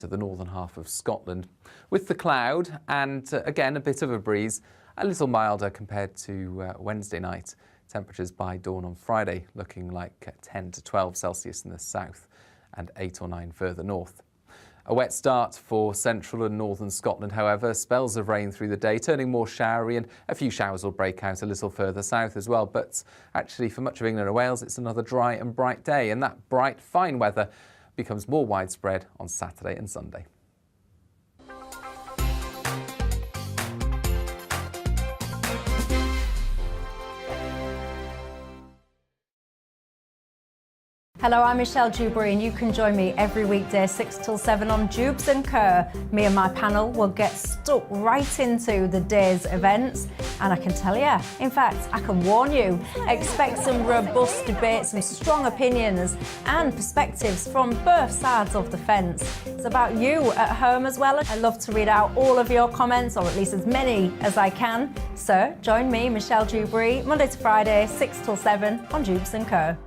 to the northern half of Scotland. With the cloud and, again, a bit of a breeze, a little milder compared to Wednesday night. Temperatures by dawn on Friday looking like 10 to 12 Celsius in the south and 8 or 9 further north. A wet start for central and northern Scotland, however. Spells of rain through the day, turning more showery, and a few showers will break out a little further south as well. But actually, for much of England and Wales, it's another dry and bright day, and that bright, fine weather becomes more widespread on Saturday and Sunday. Hello, I'm Michelle Dewberry and you can join me every weekday 6 till 7 on Jubes & Kerr. Me and my panel will get stuck right into the day's events, and I can tell you, in fact, I can warn you, expect some robust debates, some strong opinions and perspectives from both sides of the fence. It's about you at home as well. I love to read out all of your comments, or at least as many as I can. So join me, Michelle Dewberry, Monday to Friday, 6 till 7 on Jubes & Kerr.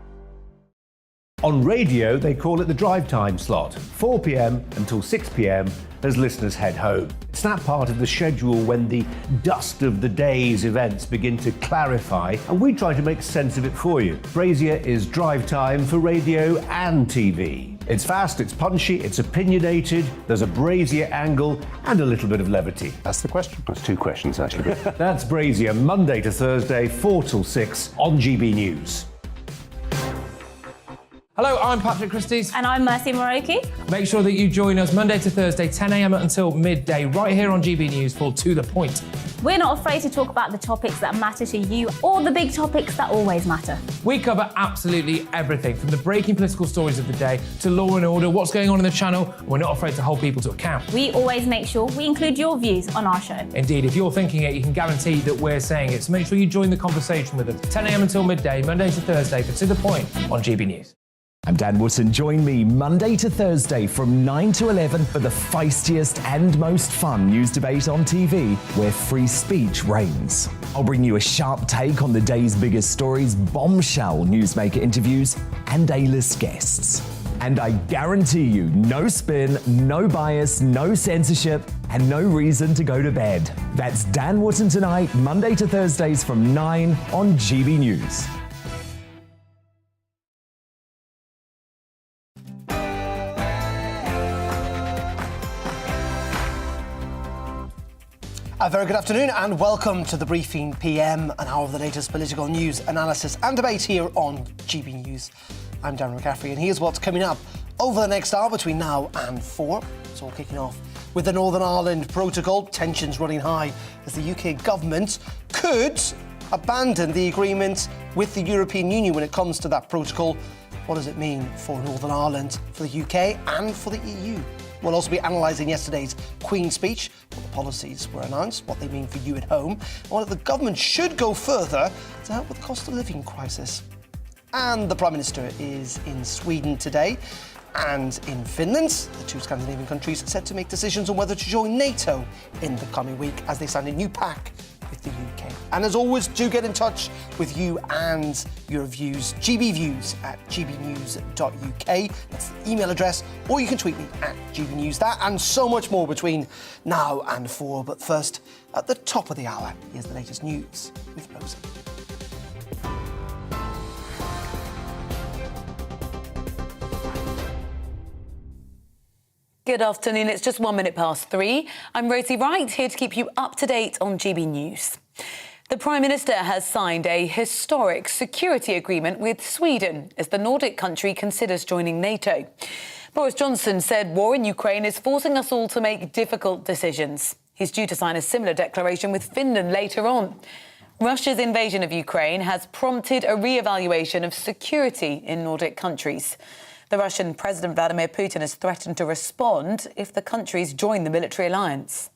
On radio, they call it the drive time slot, 4 p.m. until 6 p.m. as listeners head home. It's that part of the schedule when the dust of the day's events begin to clarify, and we try to make sense of it for you. Brazier is drive time for radio and TV. It's fast, it's punchy, it's opinionated, there's a Brazier angle and a little bit of levity. That's the question. That's two questions, actually. That's Brazier, Monday to Thursday, 4 till 6 on GB News. Hello, I'm Patrick Christie's. And I'm Mercy Moroki. Make sure that you join us Monday to Thursday, 10 a.m. until midday, right here on GB News for To The Point. We're not afraid to talk about the topics that matter to you or the big topics that always matter. We cover absolutely everything, from the breaking political stories of the day to law and order, what's going on in the channel. We're not afraid to hold people to account. We always make sure we include your views on our show. Indeed, if you're thinking it, you can guarantee that we're saying it. So make sure you join the conversation with us, 10 a.m. until midday, Monday to Thursday for To The Point on GB News. I'm Dan Wootton. Join me Monday to Thursday from 9 to 11 for the feistiest and most fun news debate on TV, where free speech reigns. I'll bring you a sharp take on the day's biggest stories, bombshell newsmaker interviews, and A-list guests. And I guarantee you, no spin, no bias, no censorship, and no reason to go to bed. That's Dan Wootton tonight, Monday to Thursdays from 9 on GB News. A very good afternoon and welcome to the Briefing PM, an hour of the latest political news, analysis and debate here on GB News. I'm Darren McCaffrey and here's what's coming up over the next hour between now and 4. It's all kicking off with the Northern Ireland Protocol, tensions running high as the UK government could abandon the agreement with the European Union when it comes to that protocol. What does it mean for Northern Ireland, for the UK and for the EU? We'll also be analysing yesterday's Queen's speech, what the policies were announced, what they mean for you at home, and whether the government should go further to help with the cost of living crisis. And the Prime Minister is in Sweden today and in Finland. The two Scandinavian countries are set to make decisions on whether to join NATO in the coming week as they sign a new pact with the UK. And as always, do get in touch with you and your views. gbviews@gbnews.uk. That's the email address, or you can tweet me at gbnews. That and so much more between now and 4. But first, at the top of the hour, here's the latest news with Rosie. Good afternoon, it's just 1 minute past 3. I'm Rosie Wright, here to keep you up to date on GB News. The Prime Minister has signed a historic security agreement with Sweden as the Nordic country considers joining NATO. Boris Johnson said war in Ukraine is forcing us all to make difficult decisions. He's due to sign a similar declaration with Finland later on. Russia's invasion of Ukraine has prompted a re-evaluation of security in Nordic countries. The Russian President Vladimir Putin has threatened to respond if the countries join the military alliance.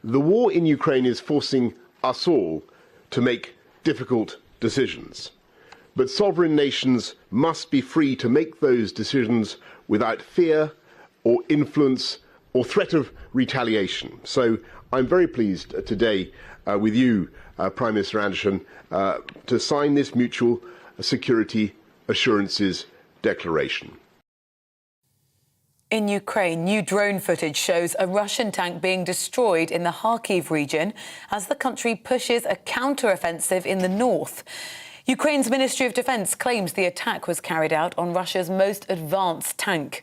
The war in Ukraine is forcing us all to make difficult decisions. But sovereign nations must be free to make those decisions without fear or influence or threat of retaliation. So I'm very pleased today with you, Prime Minister Anderson, to sign this mutual security assurances declaration. In Ukraine, new drone footage shows a Russian tank being destroyed in the Kharkiv region as the country pushes a counter-offensive in the north. Ukraine's Ministry of Defence claims the attack was carried out on Russia's most advanced tank.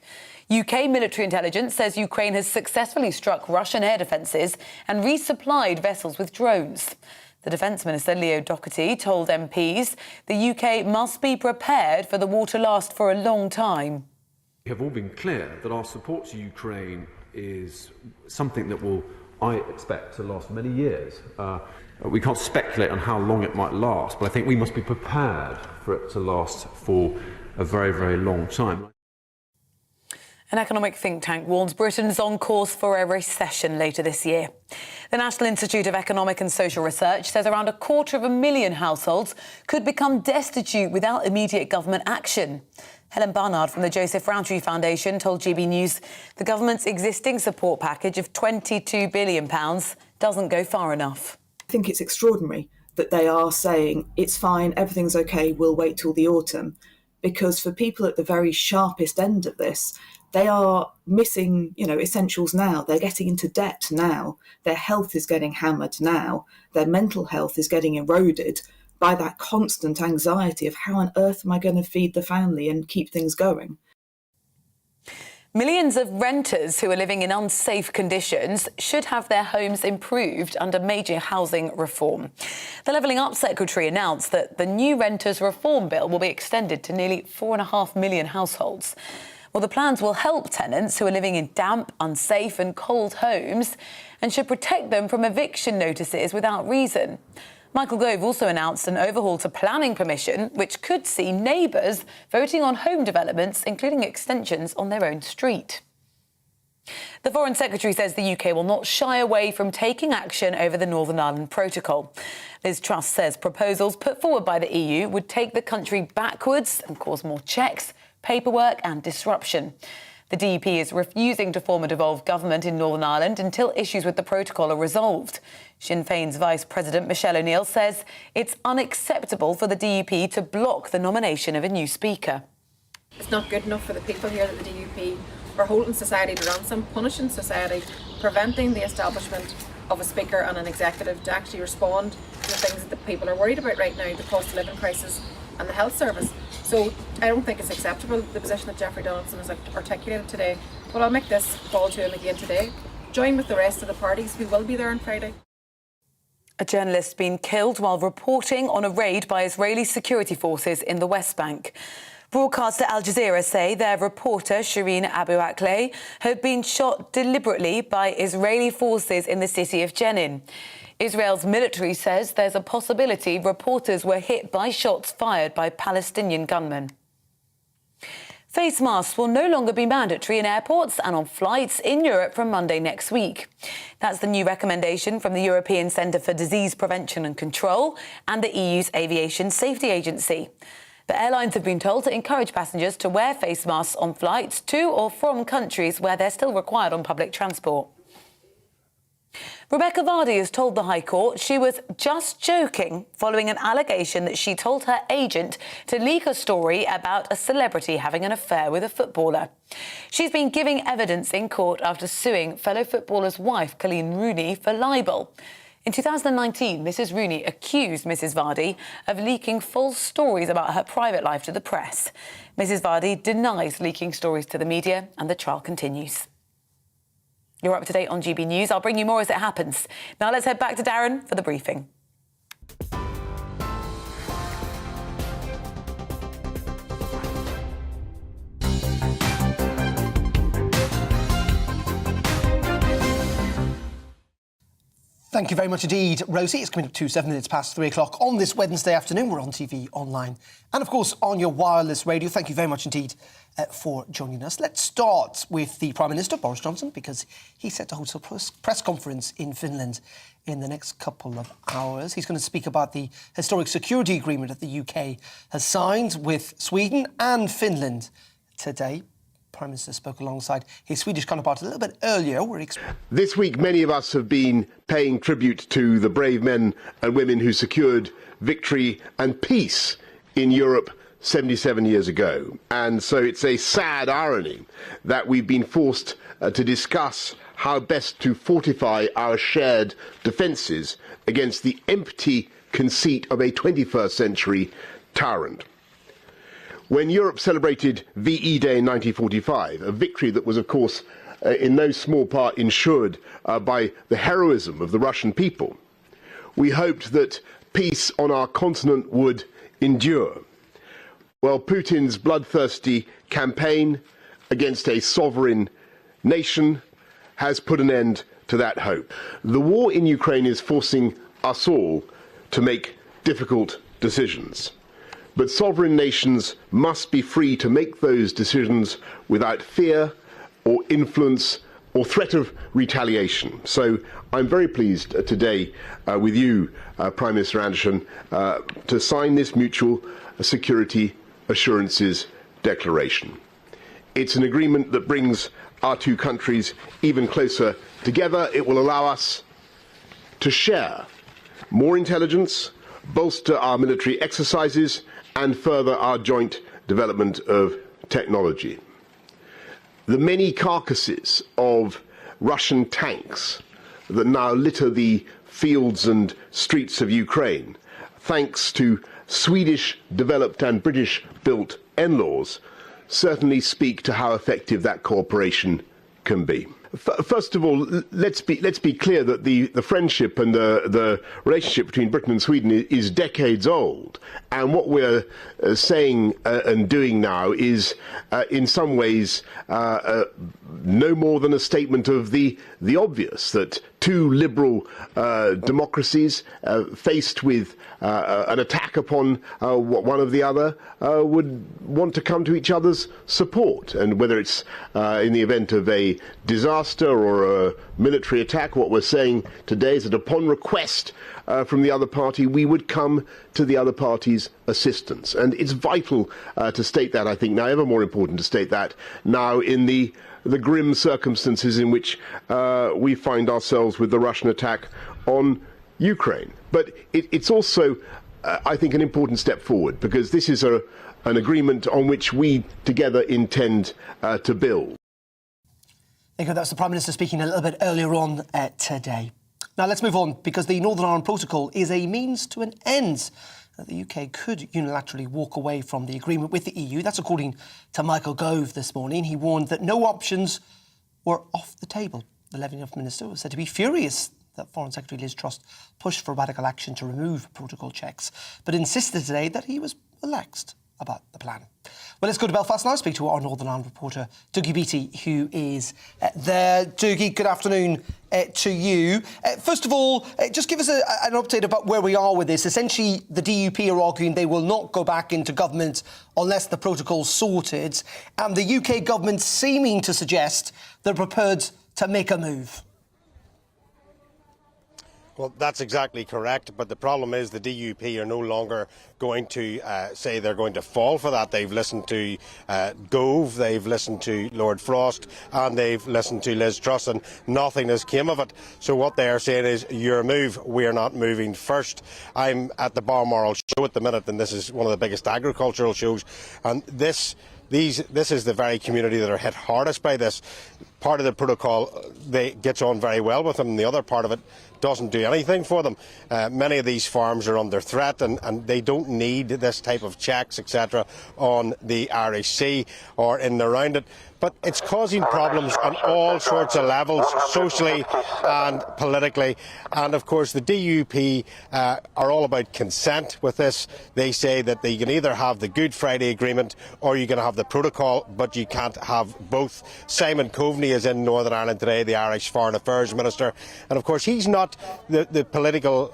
UK military intelligence says Ukraine has successfully struck Russian air defences and resupplied vessels with drones. The Defence Minister, Leo Doherty, told MPs the UK must be prepared for the war to last for a long time. We have all been clear that our support to Ukraine is something that will, I expect, to last many years. We can't speculate on how long it might last, but I think we must be prepared for it to last for a very, very long time. An economic think tank warns Britain's on course for a recession later this year. The National Institute of Economic and Social Research says around 250,000 households could become destitute without immediate government action. Helen Barnard from the Joseph Rowntree Foundation told GB News the government's existing support package of £22 billion doesn't go far enough. I think it's extraordinary that they are saying it's fine, everything's OK, we'll wait till the autumn, because for people at the very sharpest end of this, they are missing, essentials now. They're getting into debt now. Their health is getting hammered now. Their mental health is getting eroded by that constant anxiety of how on earth am I going to feed the family and keep things going. Millions of renters who are living in unsafe conditions should have their homes improved under major housing reform. The Levelling Up Secretary announced that the new Renters Reform Bill will be extended to nearly 4.5 million households. Well, the plans will help tenants who are living in damp, unsafe and cold homes and should protect them from eviction notices without reason. Michael Gove also announced an overhaul to planning permission, which could see neighbours voting on home developments, including extensions on their own street. The Foreign Secretary says the UK will not shy away from taking action over the Northern Ireland Protocol. Liz Truss says proposals put forward by the EU would take the country backwards and cause more checks, paperwork and disruption. The DUP is refusing to form a devolved government in Northern Ireland until issues with the protocol are resolved. Sinn Féin's Vice President Michelle O'Neill says it's unacceptable for the DUP to block the nomination of a new Speaker. It's not good enough for the people here at the DUP. We're holding society to ransom, punishing society, preventing the establishment of a Speaker and an Executive to actually respond to the things that the people are worried about right now, the cost of living crisis and the health service. So I don't think it's acceptable, the position that Jeffrey Donaldson has articulated today. But I'll make this call to him again today. Join with the rest of the parties who will be there on Friday. A journalist been killed while reporting on a raid by Israeli security forces in the West Bank. Broadcaster Al Jazeera say their reporter, Shireen Abu Akleh, had been shot deliberately by Israeli forces in the city of Jenin. Israel's military says there's a possibility reporters were hit by shots fired by Palestinian gunmen. Face masks will no longer be mandatory in airports and on flights in Europe from Monday next week. That's the new recommendation from the European Centre for Disease Prevention and Control and the EU's Aviation Safety Agency. The airlines have been told to encourage passengers to wear face masks on flights to or from countries where they're still required on public transport. Rebecca Vardy has told the High Court she was just joking following an allegation that she told her agent to leak a story about a celebrity having an affair with a footballer. She's been giving evidence in court after suing fellow footballer's wife, Colleen Rooney, for libel. In 2019, Mrs Rooney accused Mrs Vardy of leaking false stories about her private life to the press. Mrs Vardy denies leaking stories to the media and the trial continues. You're up to date on GB News. I'll bring you more as it happens. Now let's head back to Darren for the briefing. Thank you very much indeed, Rosie. It's coming up to 7 minutes past 3 o'clock on this Wednesday afternoon. We're on TV, online, and of course on your wireless radio. Thank you very much indeed for joining us. Let's start with the Prime Minister, Boris Johnson, because he's set to host a press conference in Finland in the next couple of hours. He's going to speak about the historic security agreement that the UK has signed with Sweden and Finland today. Prime Minister spoke alongside his Swedish counterpart a little bit earlier. This week, many of us have been paying tribute to the brave men and women who secured victory and peace in Europe 77 years ago. And so it's a sad irony that we've been forced to discuss how best to fortify our shared defences against the empty conceit of a 21st century tyrant. When Europe celebrated VE Day in 1945, a victory that was, of course, in no small part ensured by the heroism of the Russian people, we hoped that peace on our continent would endure. Well, Putin's bloodthirsty campaign against a sovereign nation has put an end to that hope. The war in Ukraine is forcing us all to make difficult decisions. But sovereign nations must be free to make those decisions without fear or influence or threat of retaliation. So I'm very pleased today with you, Prime Minister Anderson, to sign this Mutual Security Assurances Declaration. It's an agreement that brings our two countries even closer together. It will allow us to share more intelligence, bolster our military exercises, and further our joint development of technology. The many carcasses of Russian tanks that now litter the fields and streets of Ukraine, thanks to Swedish-developed and British-built NLAWs, certainly speak to how effective that cooperation can be. First of all, let's be clear that the friendship and the relationship between Britain and Sweden is decades old, and what we're saying and doing now is, in some ways, no more than a statement of the obvious, that two liberal democracies faced with an attack upon one of the other would want to come to each other's support, and whether it's in the event of a disaster or a military attack, what we're saying today is that upon request from the other party, we would come to the other party's assistance. And it's vital to state that, I think, now ever more important to state that now in the grim circumstances in which we find ourselves with the Russian attack on Ukraine. But it's also, I think, an important step forward, because this is an agreement on which we together intend to build. There you go, that's the Prime Minister speaking a little bit earlier on today. Now let's move on, because the Northern Ireland Protocol is a means to an end. The UK could unilaterally walk away from the agreement with the EU. That's according to Michael Gove this morning. He warned that no options were off the table. The Leavenworth Minister was said to be furious that Foreign Secretary Liz Truss pushed for radical action to remove protocol checks, but insisted today that he was relaxed about the plan. Well, let's go to Belfast now, speak to our Northern Ireland reporter, Dougie Beattie, who is there. Dougie, good afternoon to you. First of all, just give us an update about where we are with this. Essentially, the DUP are arguing they will not go back into government unless the protocol's sorted, and the UK government seeming to suggest they're prepared to make a move. Well, that's exactly correct, but the problem is the DUP are no longer going to say they're going to fall for that. They've listened to Gove, they've listened to Lord Frost, and they've listened to Liz Truss, and nothing has come of it. So what they are saying is, your move, we're not moving first. I'm at the Balmoral show at the minute, and this is one of the biggest agricultural shows, and this is the very community that are hit hardest by this. Part of the protocol gets on very well with them, and the other part of it doesn't do anything for them. Many of these farms are under threat, and they don't need this type of checks, etc., on the Irish Sea or in and around it. But it's causing problems on all sorts of levels, socially and politically. And of course, the DUP are all about consent with this. They say that you can either have the Good Friday Agreement or you can have the protocol, but you can't have both. Simon Coveney is in Northern Ireland today, the Irish Foreign Affairs Minister. And of course, he's not the political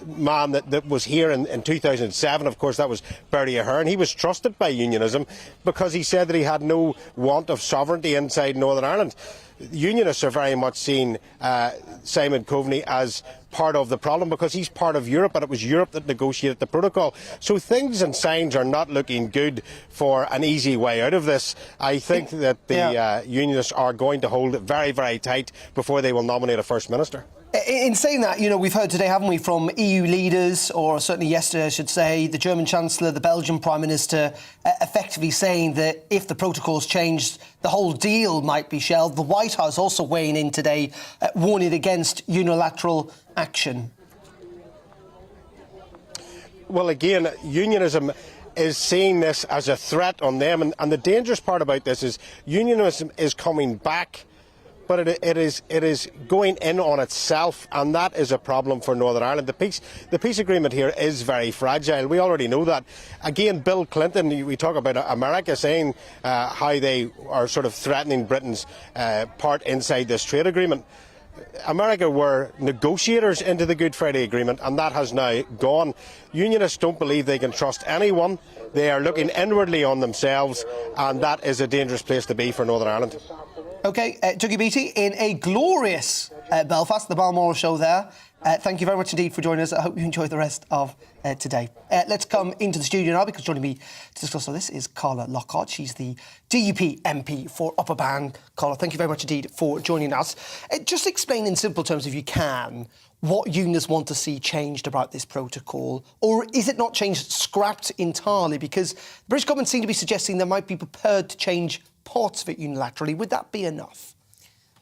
man that was here in 2007. Of course, that was Bertie Ahern. He was trusted by unionism because he said that he had no want of sovereignty inside Northern Ireland. Unionists are very much seeing Simon Coveney as part of the problem because he's part of Europe, and it was Europe that negotiated the protocol. So things and signs are not looking good for an easy way out of this. I think that the unionists are going to hold it very, very tight before they will nominate a First Minister. In saying that, we've heard today, haven't we, from EU leaders, or certainly yesterday, I should say, the German Chancellor, the Belgian Prime Minister, effectively saying that if the protocol's changed, the whole deal might be shelved. The White House also weighing in today, warning against unilateral action. Well, again, unionism is seeing this as a threat on them, and the dangerous part about this is unionism is coming back, but it is going in on itself, and that is a problem for Northern Ireland. The peace agreement here is very fragile. We already know that. Again, Bill Clinton, we talk about America saying how they are sort of threatening Britain's part inside this trade agreement. America were negotiators into the Good Friday Agreement, and that has now gone. Unionists don't believe they can trust anyone. They are looking inwardly on themselves, and that is a dangerous place to be for Northern Ireland. OK, Dougie Beattie in a glorious Belfast, the Balmoral show there. Thank you very much indeed for joining us. I hope you enjoy the rest of today. Let's come into the studio now, because joining me to discuss all this is Carla Lockhart. She's the DUP MP for Upper Bann. Carla, thank you very much indeed for joining us. Just explain in simple terms, if you can, what unionists want to see changed about this protocol, or is it not changed, scrapped entirely? Because the British government seem to be suggesting they might be prepared to change parts of it unilaterally. Would that be enough?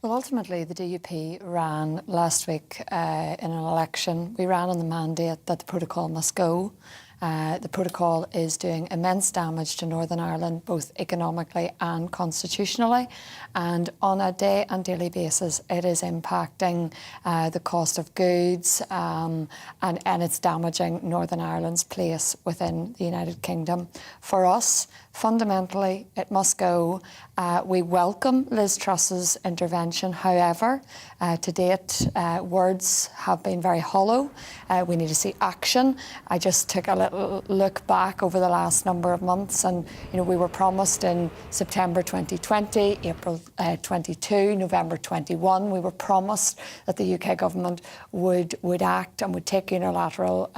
Well, ultimately, the DUP ran last week in an election. We ran on the mandate that the protocol must go. The protocol is doing immense damage to Northern Ireland, both economically and constitutionally. And on a day and daily basis, it is impacting the cost of goods and it's damaging Northern Ireland's place within the United Kingdom. For us, fundamentally, it must go. We welcome Liz Truss's intervention. However, to date, words have been very hollow. We need to see action. I just took a little look back over the last number of months, and we were promised in September 2020, April 22, November 21. We were promised that the UK government would act and would take unilateral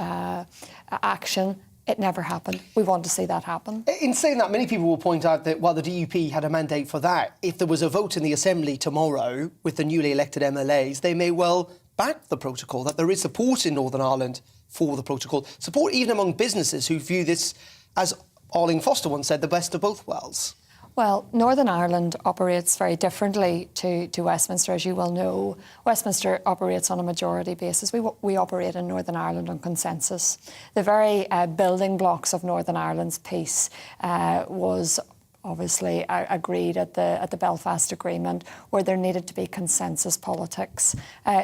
action. It never happened. We want to see that happen. In saying that, many people will point out that while the DUP had a mandate for that, if there was a vote in the Assembly tomorrow with the newly elected MLAs, they may well back the protocol, that there is support in Northern Ireland for the protocol. Support even among businesses who view this, as Arlene Foster once said, the best of both worlds. Well, Northern Ireland operates very differently to Westminster, as you well know. Westminster operates on a majority basis. We operate in Northern Ireland on consensus. The very building blocks of Northern Ireland's peace was obviously agreed at the Belfast Agreement, where there needed to be consensus politics.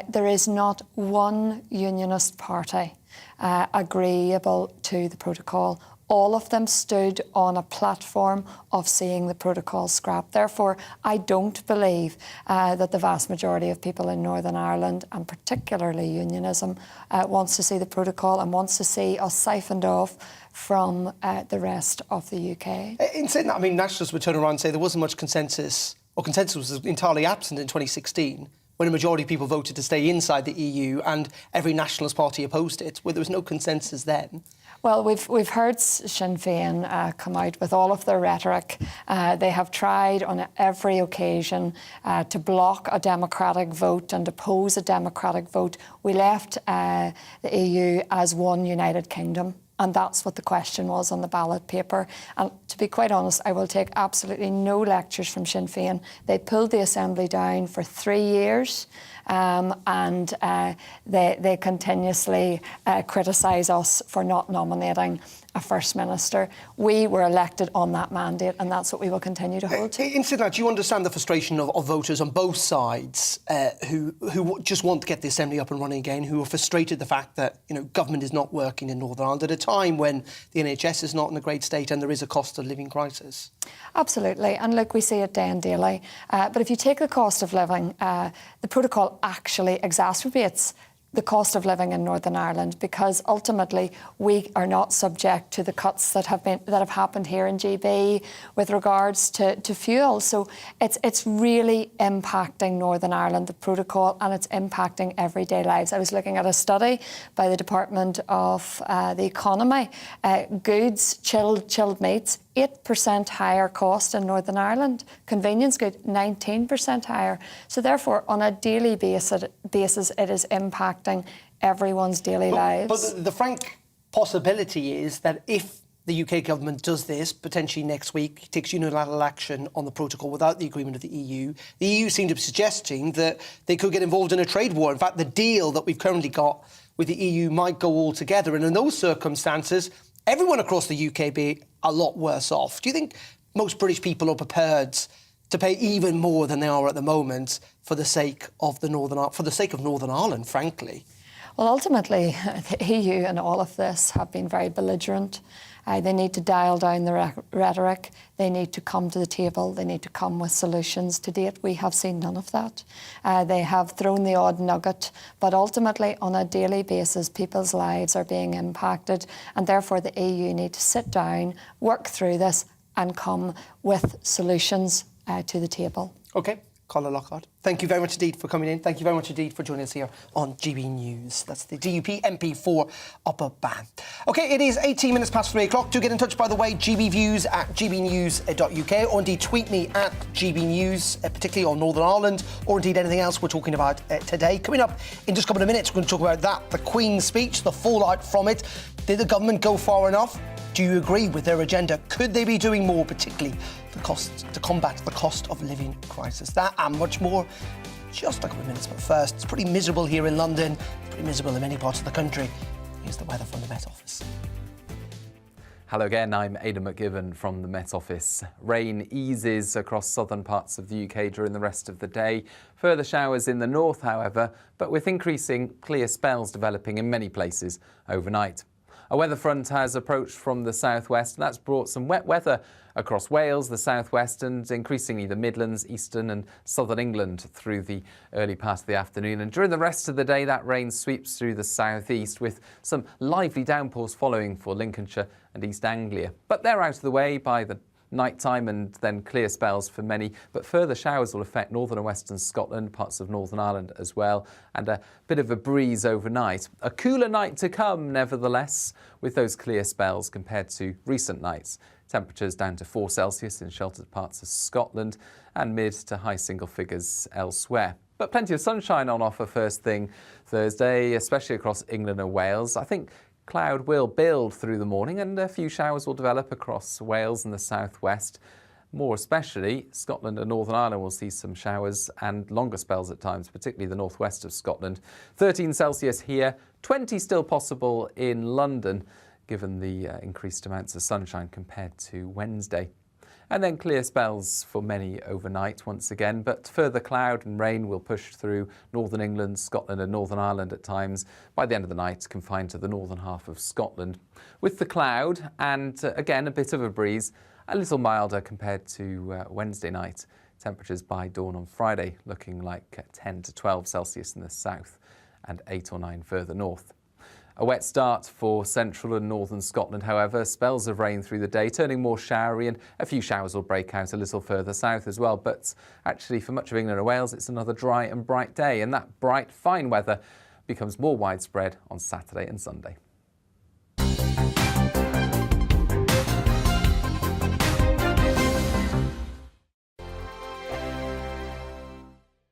There is not one unionist party agreeable to the protocol. All of them stood on a platform of seeing the protocol scrapped. Therefore, I don't believe that the vast majority of people in Northern Ireland, and particularly unionism, wants to see the protocol and wants to see us siphoned off from the rest of the UK. In saying that, I mean, nationalists would turn around and say there wasn't much consensus, or consensus was entirely absent in 2016, when a majority of people voted to stay inside the EU and every nationalist party opposed it, where there was no consensus then. Well, we've heard Sinn Féin come out with all of their rhetoric. They have tried on every occasion to block a democratic vote and oppose a democratic vote. We left the EU as one United Kingdom, and that's what the question was on the ballot paper. And to be quite honest, I will take absolutely no lectures from Sinn Féin. They pulled the Assembly down for 3 years. And they continuously criticise us for not nominating a First Minister. We were elected on that mandate, and that's what we will continue to hold to. Instead, do you understand the frustration of voters on both sides who just want to get the Assembly up and running again, who are frustrated the fact that government is not working in Northern Ireland at a time when the NHS is not in a great state and there is a cost of living crisis? Absolutely, and look, we see it day and daily. But if you take the cost of living, the protocol actually exacerbates the cost of living in Northern Ireland, because ultimately we are not subject to the cuts that have happened here in GB with regards to fuel. So it's really impacting Northern Ireland, the protocol, and it's impacting everyday lives. I was looking at a study by the Department of the Economy. Goods, chilled meats, 8% higher cost in Northern Ireland. Convenience good, 19% higher. So therefore, on a daily basis, it is impacting everyone's daily lives. But the frank possibility is that if the UK government does this, potentially next week, takes unilateral action on the protocol without the agreement of the EU seem to be suggesting that they could get involved in a trade war. In fact, the deal that we've currently got with the EU might go all together. And in those circumstances, everyone across the UK be a lot worse off. Do you think most British people are prepared to pay even more than they are at the moment for the sake of Northern Ireland, frankly? Well, ultimately, the EU and all of this have been very belligerent. They need to dial down the rhetoric. They need to come to the table. They need to come with solutions. To date, we have seen none of that. They have thrown the odd nugget, but ultimately, on a daily basis, people's lives are being impacted, and therefore the EU need to sit down, work through this, and come with solutions to the table. OK. Colin Lockhart, thank you very much indeed for coming in. Thank you very much indeed for joining us here on GB News. That's the DUP MP for Upper Bann. OK, it is 18 minutes past 3 o'clock. Do get in touch, by the way, gbviews@gbnews.uk, or indeed tweet me at GBNews, particularly on Northern Ireland, or indeed anything else we're talking about today. Coming up in just a couple of minutes, we're going to talk about that, the Queen's speech, the fallout from it. Did the government go far enough? Do you agree with their agenda? Could they be doing more, particularly to combat the cost of living crisis? That and much more, just a couple of minutes. But first, it's pretty miserable here in London, pretty miserable in many parts of the country. Here's the weather from the Met Office. Hello again, I'm Aidan McGibbon from the Met Office. Rain eases across southern parts of the UK during the rest of the day. Further showers in the north, however, but with increasing clear spells developing in many places overnight. A weather front has approached from the southwest, and that's brought some wet weather across Wales, the southwest, and increasingly the Midlands, eastern and southern England through the early part of the afternoon. And during the rest of the day, that rain sweeps through the southeast, with some lively downpours following for Lincolnshire and East Anglia. But they're out of the way by the night time, and then clear spells for many, but further showers will affect northern and western Scotland, parts of Northern Ireland as well, and a bit of a breeze overnight. A cooler night to come, nevertheless, with those clear spells compared to recent nights. Temperatures down to 4 Celsius in sheltered parts of Scotland and mid to high single figures elsewhere. But plenty of sunshine on offer first thing Thursday, especially across England and Wales. I think cloud will build through the morning and a few showers will develop across Wales and the southwest. More especially, Scotland and Northern Ireland will see some showers and longer spells at times, particularly the northwest of Scotland. 13 Celsius here, 20 still possible in London, given the increased amounts of sunshine compared to Wednesday. And then clear spells for many overnight once again, but further cloud and rain will push through northern England, Scotland and Northern Ireland at times. By the end of the night, confined to the northern half of Scotland. With the cloud and, again, a bit of a breeze, a little milder compared to Wednesday night. Temperatures by dawn on Friday looking like 10 to 12 Celsius in the south and 8 or 9 further north. A wet start for central and northern Scotland, however. Spells of rain through the day, turning more showery, and a few showers will break out a little further south as well. But actually, for much of England and Wales, it's another dry and bright day, and that bright, fine weather becomes more widespread on Saturday and Sunday.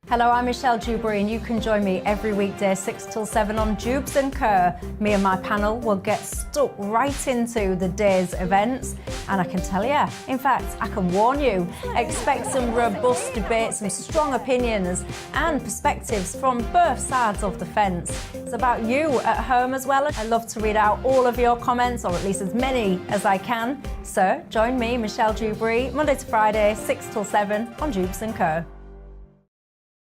Hello, I'm Michelle Dewberry, and you can join me every weekday 6 till 7 on Jubes and Kerr. Me and my panel will get stuck right into the day's events, and I can tell you, in fact, I can warn you, expect some robust debates, some strong opinions and perspectives from both sides of the fence. It's about you at home as well. I love to read out all of your comments, or at least as many as I can. So join me, Michelle Dewberry, Monday to Friday, 6 till 7 on Jubes and Kerr.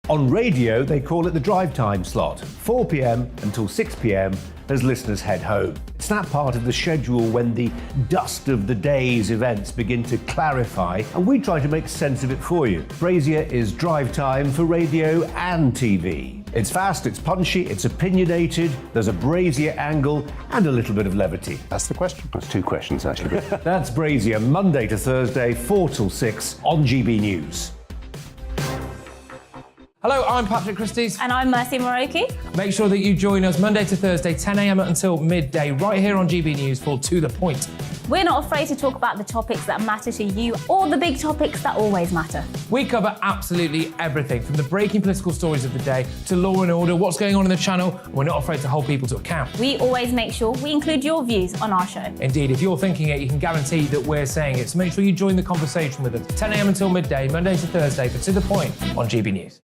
On radio, they call it the drive time slot, 4 p.m. until 6 p.m. as listeners head home. It's that part of the schedule when the dust of the day's events begin to clarify, and we try to make sense of it for you. Brazier is drive time for radio and TV. It's fast, it's punchy, it's opinionated, there's a Brazier angle and a little bit of levity. That's the question. That's 2 questions, actually. That's Brazier, Monday to Thursday, 4 till 6 on GB News. Hello, I'm Patrick Christie's. And I'm Mercy Moroki. Make sure that you join us Monday to Thursday, 10 a.m. until midday, right here on GB News for To The Point. We're not afraid to talk about the topics that matter to you or the big topics that always matter. We cover absolutely everything, from the breaking political stories of the day to law and order, what's going on in the channel, and we're not afraid to hold people to account. We always make sure we include your views on our show. Indeed, if you're thinking it, you can guarantee that we're saying it. So make sure you join the conversation with us 10 a.m. until midday, Monday to Thursday, for To The Point on GB News.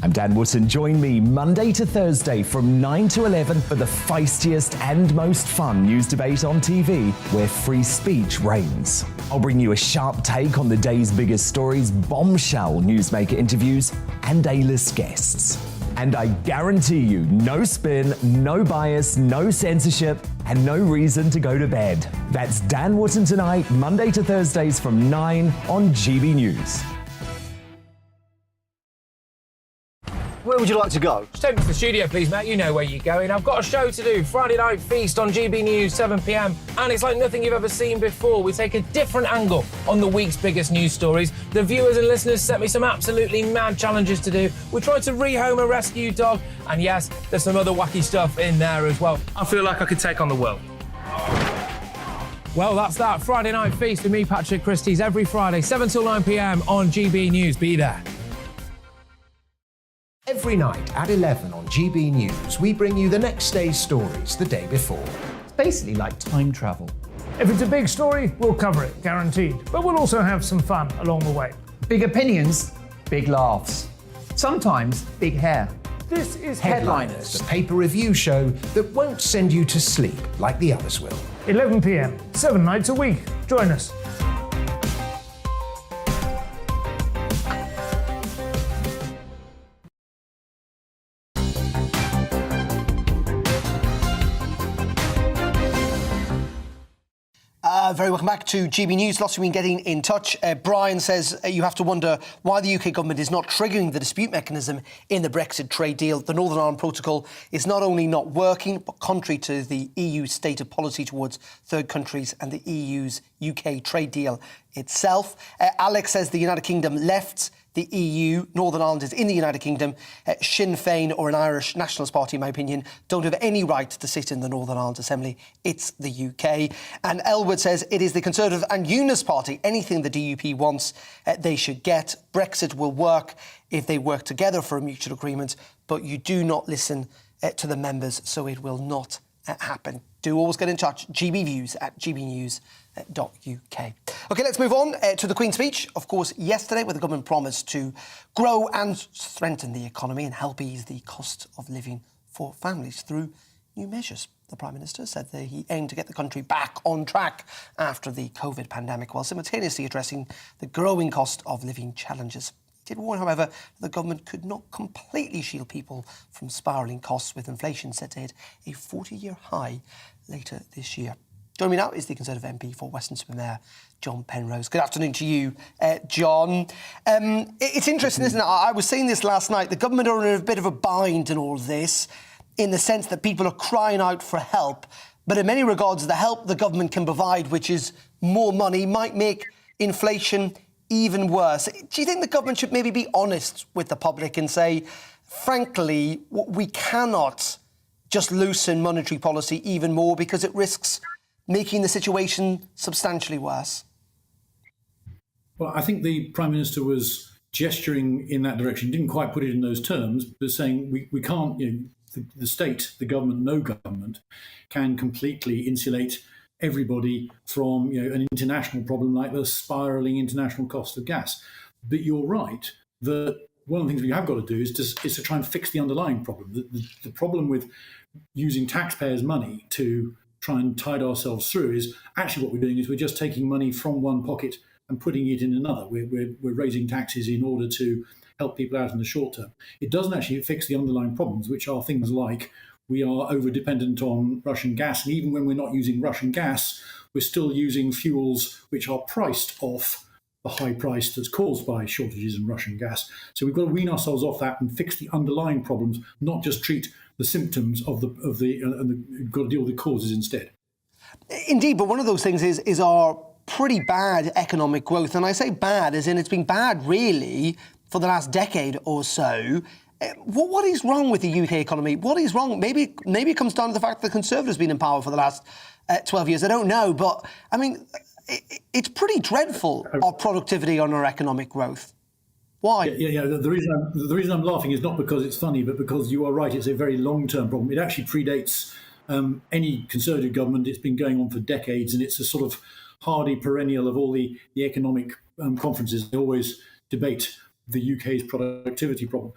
I'm Dan Wootton. Join me Monday to Thursday from 9 to 11 for the feistiest and most fun news debate on TV, where free speech reigns. I'll bring you a sharp take on the day's biggest stories, bombshell newsmaker interviews, and A-list guests. And I guarantee you, no spin, no bias, no censorship, and no reason to go to bed. That's Dan Wootton Tonight, Monday to Thursdays from 9 on GB News. Where would you like to go? Just take me to the studio, please, Matt. You know where you're going. I've got a show to do. Friday Night Feast on GB News, 7 p.m. And it's like nothing you've ever seen before. We take a different angle on the week's biggest news stories. The viewers and listeners set me some absolutely mad challenges to do. We tried to rehome a rescue dog. And yes, there's some other wacky stuff in there as well. I feel like I could take on the world. Well, that's that. Friday Night Feast with me, Patrick Christie's, every Friday, 7 till 9 p.m. on GB News. Be there. Every night at 11 on GB News, we bring you the next day's stories the day before. It's basically like time travel. If it's a big story, we'll cover it, guaranteed. But we'll also have some fun along the way. Big opinions, big laughs. Sometimes big hair. This is Headliners, the paper review show that won't send you to sleep like the others will. 11 p.m, 7 nights a week. Join us. Very welcome back to GB News. Lots of you been getting in touch. Brian says you have to wonder why the UK government is not triggering the dispute mechanism in the Brexit trade deal. The Northern Ireland Protocol is not only not working, but contrary to the EU's stated policy towards third countries and the EU's UK trade deal itself. Alex says the United Kingdom left the EU. Northern Ireland is in the United Kingdom. Sinn Féin, or an Irish nationalist party, in my opinion, don't have any right to sit in the Northern Ireland Assembly. It's the UK. And Elwood says it is the Conservative and Unionist Party. Anything the DUP wants, they should get. Brexit will work if they work together for a mutual agreement, but you do not listen to the members, so it will not happen. Do always get in touch. GBViews at gbnews.uk. OK, let's move on to the Queen's speech. Of course, yesterday, where the government promised to grow and strengthen the economy and help ease the cost of living for families through new measures. The Prime Minister said that he aimed to get the country back on track after the COVID pandemic, while simultaneously addressing the growing cost of living challenges. He did warn, however, that the government could not completely shield people from spiralling costs, with inflation set to hit a 40-year high later this year. Joining me now is the Conservative MP for Weston-super-Mare, John Penrose. Good afternoon to you, John. It's interesting, isn't it? I was saying this last night. The government are in a bit of a bind in all of this, in the sense that people are crying out for help. But in many regards, the help the government can provide, which is more money, might make inflation even worse. Do you think the government should maybe be honest with the public and say, frankly, we cannot just loosen monetary policy even more because it risks making the situation substantially worse? Well, I think the Prime Minister was gesturing in that direction, didn't quite put it in those terms, but saying we can't, the state, the government, no government can completely insulate everybody from an international problem like the spiralling international cost of gas. But you're right that one of the things we have got to do is to try and fix the underlying problem. The problem with using taxpayers' money to try and tide ourselves through is actually what we're doing is we're just taking money from one pocket and putting it in another. We're raising taxes in order to help people out in the short term. It doesn't actually fix the underlying problems, which are things like we are over-dependent on Russian gas, and even when we're not using Russian gas, we're still using fuels which are priced off the high price that's caused by shortages in Russian gas. So we've got to wean ourselves off that and fix the underlying problems, not just treat the symptoms we've got to deal with the causes instead. Indeed, but one of those things is our pretty bad economic growth. And I say bad as in it's been bad really for the last decade or so. What is wrong with the UK economy? What is wrong? Maybe it comes down to the fact that the Conservatives have been in power for the last 12 years. I don't know, but I mean, it's pretty dreadful, our productivity on our economic growth. Why? Yeah. The reason I'm laughing is not because it's funny, but because you are right. It's a very long-term problem. It actually predates any Conservative government. It's been going on for decades, and it's a sort of hardy perennial of all the economic conferences. They always debate the UK's productivity problem.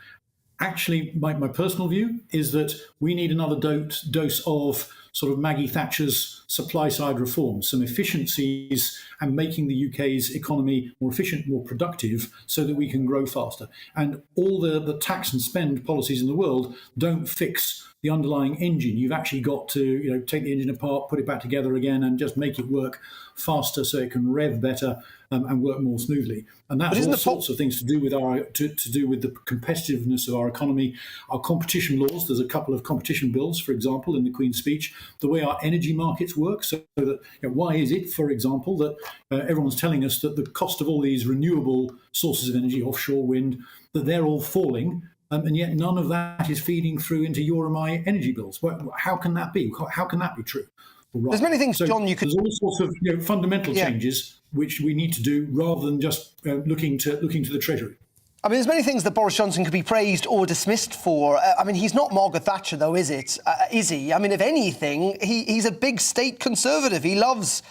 Actually, my personal view is that we need another dose of sort of Maggie Thatcher's supply-side reforms, some efficiencies, and making the UK's economy more efficient, more productive, so that we can grow faster. And all the tax and spend policies in the world don't fix the underlying engine. You've actually got to take the engine apart, put it back together again, and just make it work faster so it can rev better and work more smoothly. And that's all sorts of things to do with the competitiveness of our economy, our competition laws. There's a couple of competition bills, for example, in the Queen's speech. The way our energy markets work, so that why is it, for example, that everyone's telling us that the cost of all these renewable sources of energy, offshore wind, that they're all falling. And yet none of that is feeding through into your and my energy bills. How can that be? How can that be true? Right. There's many things, John, you could... There's all sorts of fundamental changes which we need to do rather than just looking to the Treasury. I mean, there's many things that Boris Johnson could be praised or dismissed for. I mean, he's not Margaret Thatcher, though, is he? I mean, if anything, he's a big state Conservative. He loves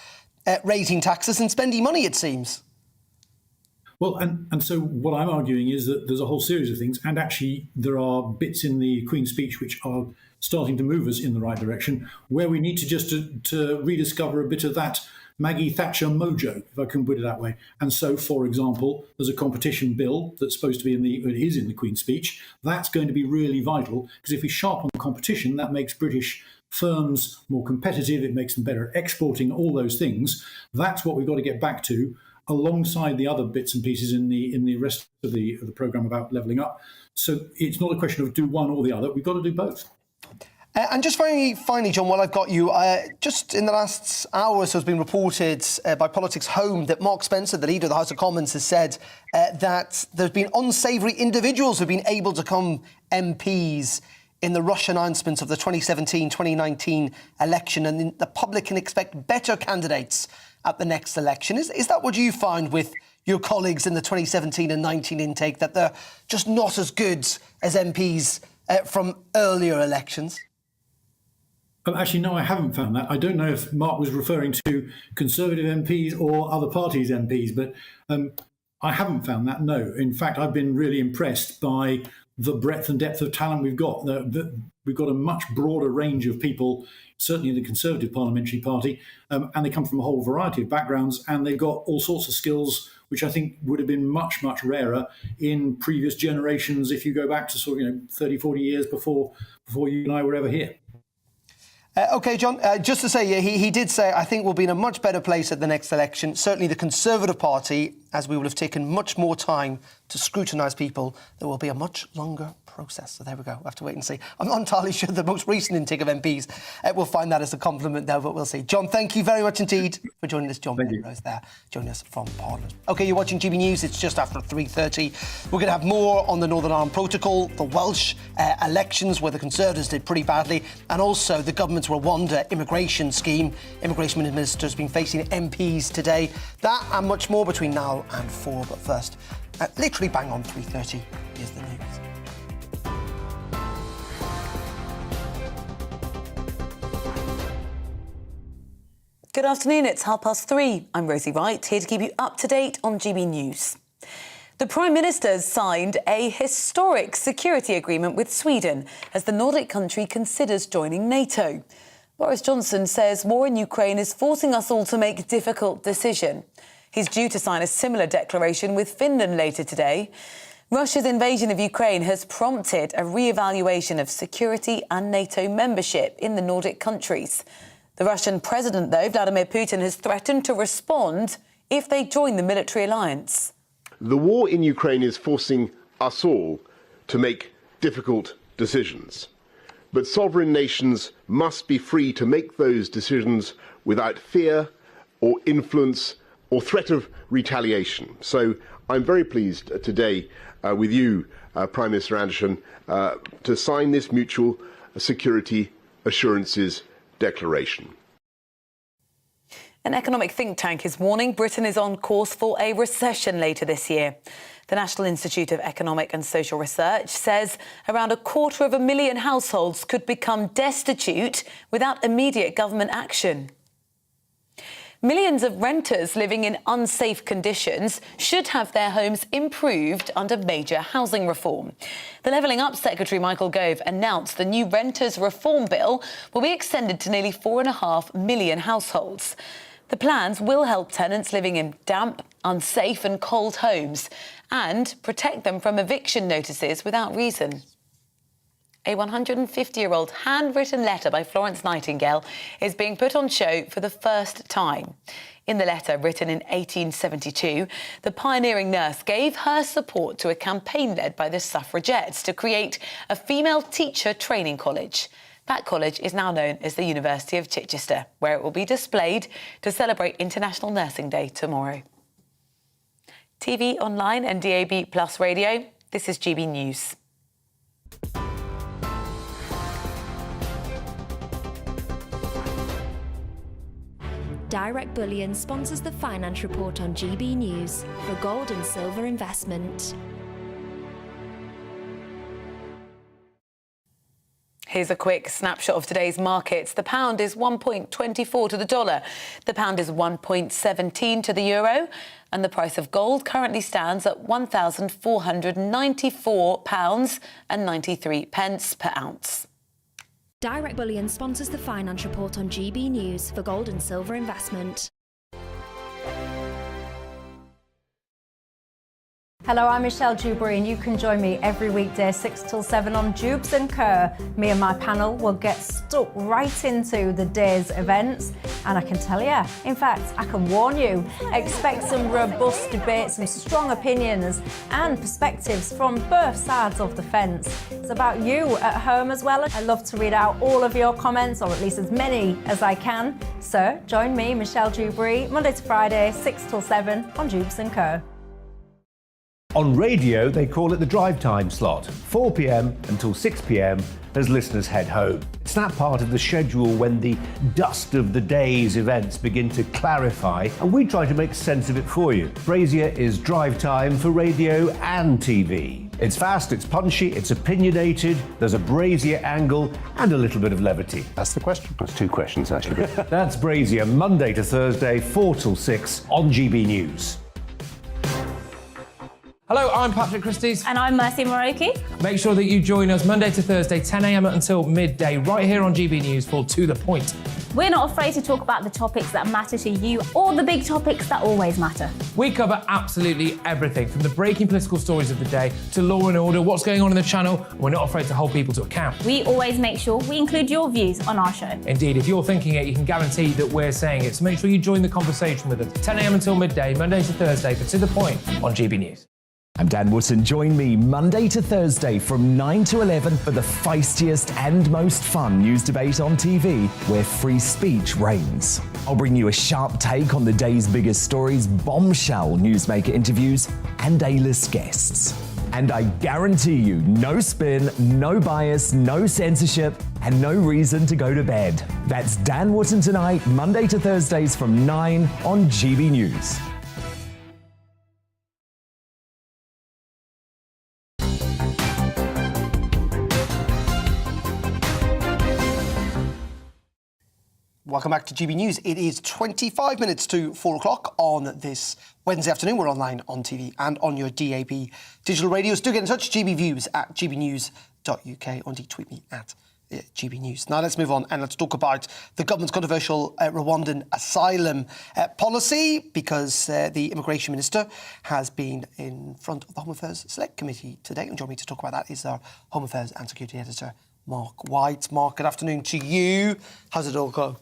raising taxes and spending money, it seems. Well, and so what I'm arguing is that there's a whole series of things, and actually there are bits in the Queen's speech which are starting to move us in the right direction, where we need to just to rediscover a bit of that Maggie Thatcher mojo, if I can put it that way. And so, for example, there's a competition bill that's supposed to be it is in the Queen's speech. That's going to be really vital, because if we sharpen competition, that makes British firms more competitive, it makes them better at exporting, all those things. That's what we've got to get back to, alongside the other bits and pieces in the rest of the programme about levelling up. So it's not a question of do one or the other. We've got to do both. And just very finally, John, while I've got you, just in the last hour or so has been reported by Politics Home that Mark Spencer, the leader of the House of Commons, has said that there's been unsavoury individuals who've been able to become MPs in the rush announcements of the 2017-2019 election, and the public can expect better candidates at the next election. Is that what you found with your colleagues in the 2017 and 19 intake, that they're just not as good as MPs from earlier elections? Actually, no, I haven't found that. I don't know if Mark was referring to Conservative MPs or other parties' MPs, but I haven't found that, no. In fact, I've been really impressed by the breadth and depth of talent we've got. We've got a much broader range of people, certainly in the Conservative Parliamentary Party, and they come from a whole variety of backgrounds, and they've got all sorts of skills which I think would have been much, much rarer in previous generations if you go back to 30, 40 years before you and I were ever here. OK, John, just to say, he did say, I think we'll be in a much better place at the next election. Certainly the Conservative Party, as we will have taken much more time to scrutinise people, there will be a much longer process. So there we go. We'll have to wait and see. I'm not entirely sure the most recent intake of MPs will find that as a compliment now, but we'll see. John, thank you very much indeed for joining us. John Penrose there, joining us from Parliament. OK, you're watching GB News. It's just after 3:30. We're going to have more on the Northern Ireland Protocol, the Welsh elections, where the Conservatives did pretty badly, and also the government's Rwanda immigration scheme. Immigration ministers been facing MPs today. That and much more between now and 4. But first, literally bang on 3:30, here's the news. Good afternoon, it's 3:30. I'm Rosie Wright, here to keep you up to date on GB News. The Prime Minister has signed a historic security agreement with Sweden as the Nordic country considers joining NATO. Boris Johnson says war in Ukraine is forcing us all to make a difficult decision. He's due to sign a similar declaration with Finland later today. Russia's invasion of Ukraine has prompted a re-evaluation of security and NATO membership in the Nordic countries. The Russian president, though, Vladimir Putin, has threatened to respond if they join the military alliance. The war in Ukraine is forcing us all to make difficult decisions. But sovereign nations must be free to make those decisions without fear or influence or threat of retaliation. So I'm very pleased today with you, Prime Minister Anderson, to sign this Mutual Security Assurances Declaration. An economic think tank is warning Britain is on course for a recession later this year. The National Institute of Economic and Social Research says around 250,000 households could become destitute without immediate government action. Millions of renters living in unsafe conditions should have their homes improved under major housing reform. The Levelling Up Secretary Michael Gove announced the new Renters Reform Bill will be extended to nearly 4.5 million households. The plans will help tenants living in damp, unsafe and cold homes and protect them from eviction notices without reason. A 150-year-old handwritten letter by Florence Nightingale is being put on show for the first time. In the letter, written in 1872, the pioneering nurse gave her support to a campaign led by the suffragettes to create a female teacher training college. That college is now known as the University of Chichester, where it will be displayed to celebrate International Nursing Day tomorrow. TV, online and DAB Plus radio, this is GB News. Direct Bullion sponsors the Finance Report on GB News for gold and silver investment. Here's a quick snapshot of today's markets. The pound is 1.24 to the dollar. The pound is 1.17 to the euro. And the price of gold currently stands at £1,494.93 per ounce. Direct Bullion sponsors the Finance Report on GB News for gold and silver investment. Hello, I'm Michelle Dewberry and you can join me every weekday 6 till 7 on Jubes and Kerr. Me and my panel will get stuck right into the day's events and I can tell you, in fact, I can warn you, expect some robust debate, some strong opinions and perspectives from both sides of the fence. It's about you at home as well. I love to read out all of your comments, or at least as many as I can. So join me, Michelle Dewberry, Monday to Friday, 6 till 7 on Jubes and Kerr. On radio, they call it the drive time slot, 4 p.m. until 6 p.m. as listeners head home. It's that part of the schedule when the dust of the day's events begin to clarify, and we try to make sense of it for you. Brazier is drive time for radio and TV. It's fast, it's punchy, it's opinionated, there's a Brazier angle and a little bit of levity. That's the question. That's two questions, actually. That's Brazier, Monday to Thursday, 4 till 6 on GB News. Hello, I'm Patrick Christie's. And I'm Mercy Moroki. Make sure that you join us Monday to Thursday, 10 a.m. until midday, right here on GB News for To The Point. We're not afraid to talk about the topics that matter to you or the big topics that always matter. We cover absolutely everything, from the breaking political stories of the day to law and order, what's going on in the channel. We're not afraid to hold people to account. We always make sure we include your views on our show. Indeed, if you're thinking it, you can guarantee that we're saying it. So make sure you join the conversation with us, 10 a.m. until midday, Monday to Thursday, for To The Point on GB News. I'm Dan Wootton. Join me Monday to Thursday from 9 to 11 for the feistiest and most fun news debate on TV, where free speech reigns. I'll bring you a sharp take on the day's biggest stories, bombshell newsmaker interviews, and A-list guests. And I guarantee you, no spin, no bias, no censorship, and no reason to go to bed. That's Dan Wootton Tonight, Monday to Thursdays from 9 on GB News. Welcome back to GB News. It is 25 minutes to 4 o'clock on this Wednesday afternoon. We're online on TV and on your DAB digital radios. Do get in touch, gbviews@gbnews.uk, or indeed tweet me at GB News. Now let's move on and let's talk about the government's controversial Rwandan asylum policy, because the Immigration Minister has been in front of the Home Affairs Select Committee today. And joining me to talk about that is our Home Affairs and Security Editor, Mark White. Mark, good afternoon to you. How's it all go?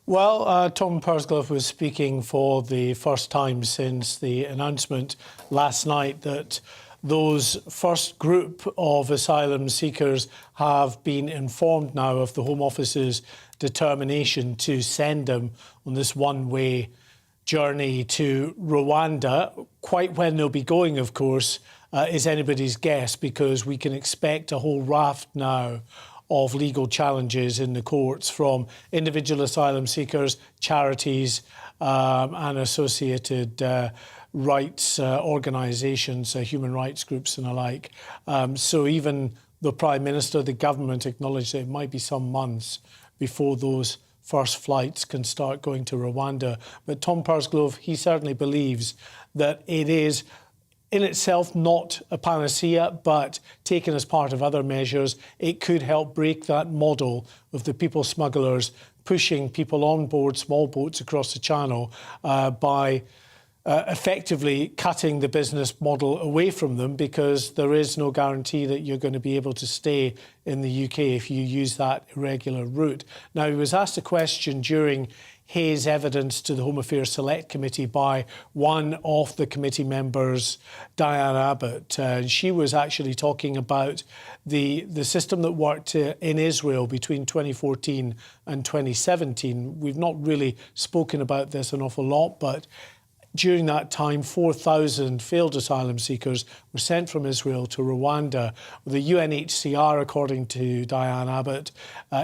Well, Tom Pursglove was speaking for the first time since the announcement last night that those first group of asylum seekers have been informed now of the Home Office's determination to send them on this one-way journey to Rwanda. Quite when they'll be going, of course, is anybody's guess, because we can expect a whole raft now of legal challenges in the courts from individual asylum seekers, charities and associated rights organisations, human rights groups and the like. So even the Prime Minister, the government acknowledged that it might be some months before those first flights can start going to Rwanda. But Tom Pursglove, he certainly believes that it is in itself not a panacea, but taken as part of other measures, it could help break that model of the people smugglers pushing people on board small boats across the channel by effectively cutting the business model away from them, because there is no guarantee that you're going to be able to stay in the UK if you use that irregular route. Now, he was asked a question during his evidence to the Home Affairs Select Committee by one of the committee members, Diane Abbott. She was actually talking about the system that worked in Israel between 2014 and 2017. We've not really spoken about this an awful lot, but during that time, 4,000 failed asylum seekers were sent from Israel to Rwanda. The UNHCR, according to Diane Abbott,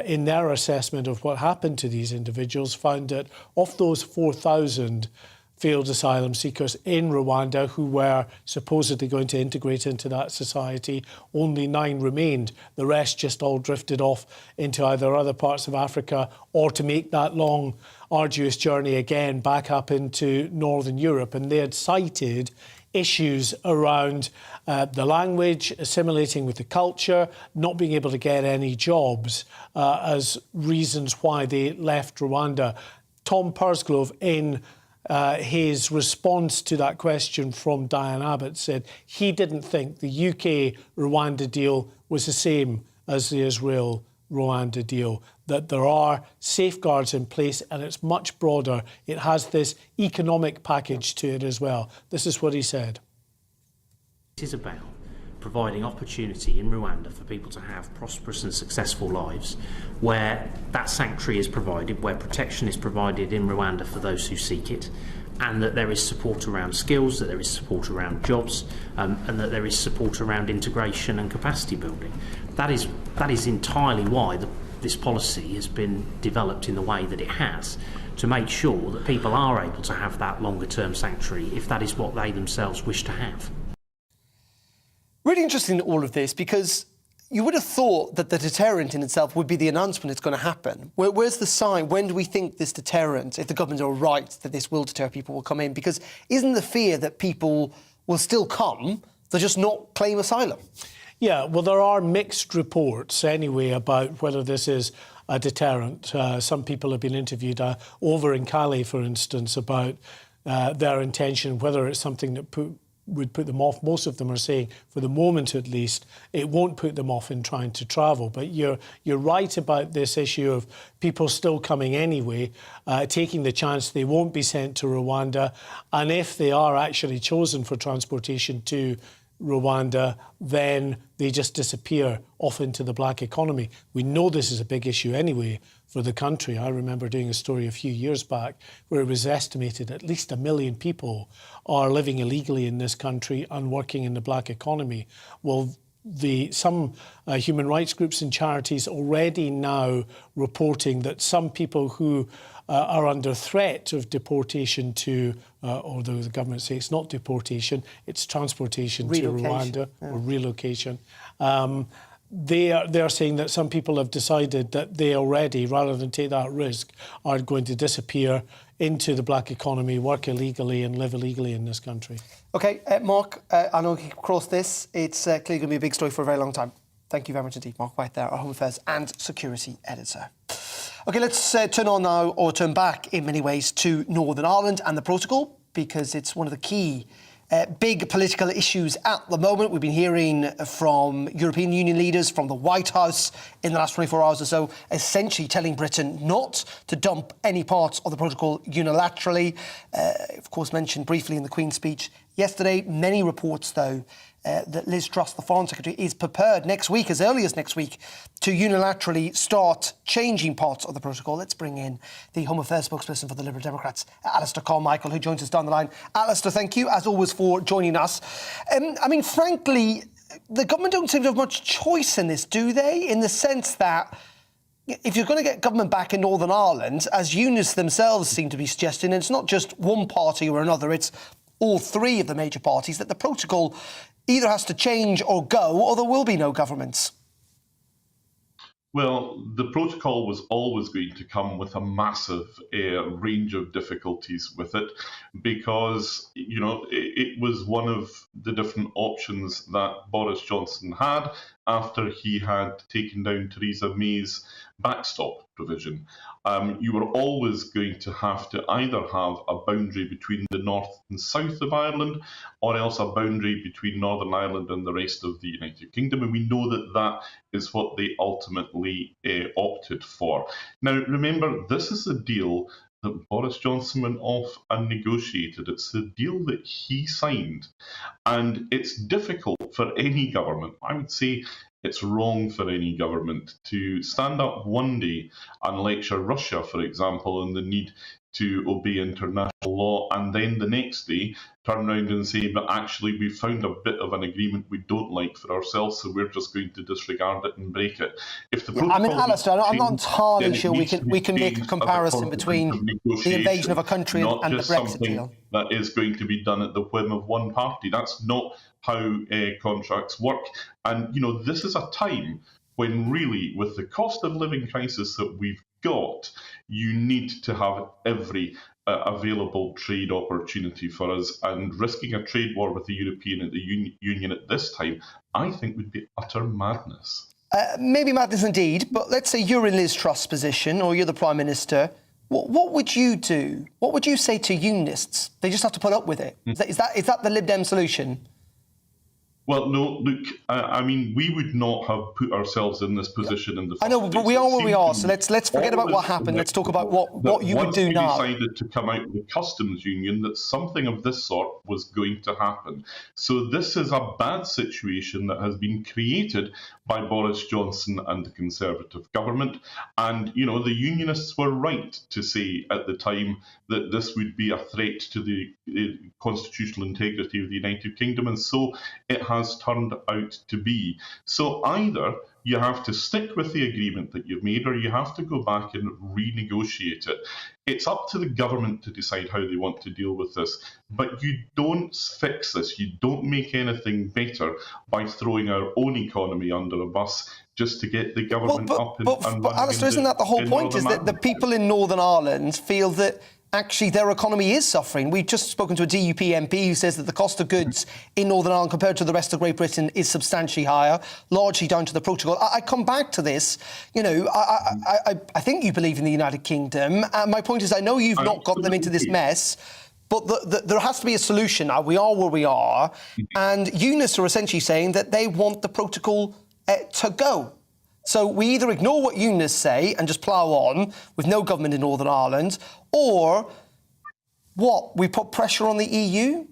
in their assessment of what happened to these individuals, found that of those 4,000 failed asylum seekers in Rwanda who were supposedly going to integrate into that society, only 9 remained. The rest just all drifted off into either other parts of Africa or to make that long, arduous journey again back up into Northern Europe. And they had cited issues around the language, assimilating with the culture, not being able to get any jobs as reasons why they left Rwanda. Tom Pursglove, in his response to that question from Diane Abbott, said he didn't think the UK-Rwanda deal was the same as the Israel-Rwanda deal, that there are safeguards in place and it's much broader. It has this economic package to it as well. This is what he said. It is about providing opportunity in Rwanda for people to have prosperous and successful lives, where that sanctuary is provided, where protection is provided in Rwanda for those who seek it, and that there is support around skills, that there is support around jobs, and that there is support around integration and capacity building. That is entirely why this policy has been developed in the way that it has, to make sure that people are able to have that longer term sanctuary if that is what they themselves wish to have. Really interesting in all of this, because you would have thought that the deterrent in itself would be the announcement it's going to happen. Where's the sign? When do we think this deterrent, if the government are right that this will deter people, will come in? Because isn't the fear that people will still come, they'll just not claim asylum? Yeah, well, there are mixed reports anyway about whether this is a deterrent. Some people have been interviewed over in Calais, for instance, about their intention, whether it's something that would put them off. Most of them are saying, for the moment at least, it won't put them off in trying to travel. But you're right about this issue of people still coming anyway, taking the chance they won't be sent to Rwanda. And if they are actually chosen for transportation to Rwanda, then they just disappear off into the black economy. We know this is a big issue anyway for the country. I remember doing a story a few years back where it was estimated at least 1 million people are living illegally in this country and working in the black economy. Well, some human rights groups and charities already now reporting that some people who are under threat of deportation to, although the government say it's not deportation, it's transportation to Rwanda or relocation. They are saying that some people have decided that they already, rather than take that risk, are going to disappear into the black economy, work illegally and live illegally in this country. OK, Mark, I know across this, it's clearly going to be a big story for a very long time. Thank you very much indeed, Mark White there, our Home Affairs and Security Editor. OK, let's turn on now, or turn back in many ways, to Northern Ireland and the protocol, because it's one of the key big political issues at the moment. We've been hearing from European Union leaders, from the White House in the last 24 hours or so, essentially telling Britain not to dump any parts of the protocol unilaterally. Of course, mentioned briefly in the Queen's speech yesterday. Many reports, though, that Liz Truss, the Foreign Secretary, is prepared next week, as early as next week, to unilaterally start changing parts of the protocol. Let's bring in the Home Affairs spokesperson for the Liberal Democrats, Alastair Michael, who joins us down the line. Alastair, thank you, as always, for joining us. I mean, frankly, the government don't seem to have much choice in this, do they? In the sense that if you're going to get government back in Northern Ireland, as UNIS themselves seem to be suggesting, and it's not just one party or another, it's all three of the major parties, that the protocol either has to change or go, or there will be no governments. Well, the protocol was always going to come with a massive range of difficulties with it because, it was one of the different options that Boris Johnson had after he had taken down Theresa May's backstop provision. You were always going to have to either have a boundary between the north and south of Ireland or else a boundary between Northern Ireland and the rest of the United Kingdom, and we know that that is what they ultimately opted for. Now, remember, this is a deal that Boris Johnson went off and negotiated. It's the deal that he signed. And it's difficult for any government. I would say it's wrong for any government to stand up one day and lecture Russia, for example, on the need to obey international law, and then the next day turn around and say, but actually we found a bit of an agreement we don't like for ourselves, so we're just going to disregard it and break it. If the Alastair, I'm not entirely sure we can make a comparison between the invasion of a country and the Brexit deal. That is going to be done at the whim of one party. That's not how contracts work. And, this is a time when really, with the cost of living crisis that we've got, you need to have every available trade opportunity for us, and risking a trade war with the European and the Union at this time, I think would be utter madness. Maybe madness indeed, but let's say you're in Liz Truss' position or you're the Prime Minister. What would you do? What would you say to unionists? They just have to put up with it. Is that the Lib Dem solution? Well, no, look, we would not have put ourselves in this position in the first I know, but we are where we are, so let's forget about what happened. Let's talk about what you would do now. Once we decided to come out with the customs union, that something of this sort was going to happen. So this is a bad situation that has been created by Boris Johnson and the Conservative government. And, the unionists were right to say at the time that this would be a threat to the constitutional integrity of the United Kingdom, and so it has turned out to be. So either you have to stick with the agreement that you've made, or you have to go back and renegotiate it. It's up to the government to decide how they want to deal with this. But you don't fix this, you don't make anything better by throwing our own economy under a bus just to get the government up and running. But Alastair, isn't that the whole point, is that the people in Northern Ireland feel that actually their economy is suffering? We've just spoken to a DUP MP who says that the cost of goods in Northern Ireland compared to the rest of Great Britain is substantially higher, largely down to the protocol. I come back to this. I think you believe in the United Kingdom. My point is, I know you've not got them into this mess, but there has to be a solution now. We are where we are. And UNIS are essentially saying that they want the protocol to go. So we either ignore what UNIS say and just plough on with no government in Northern Ireland, or what? We put pressure on the EU?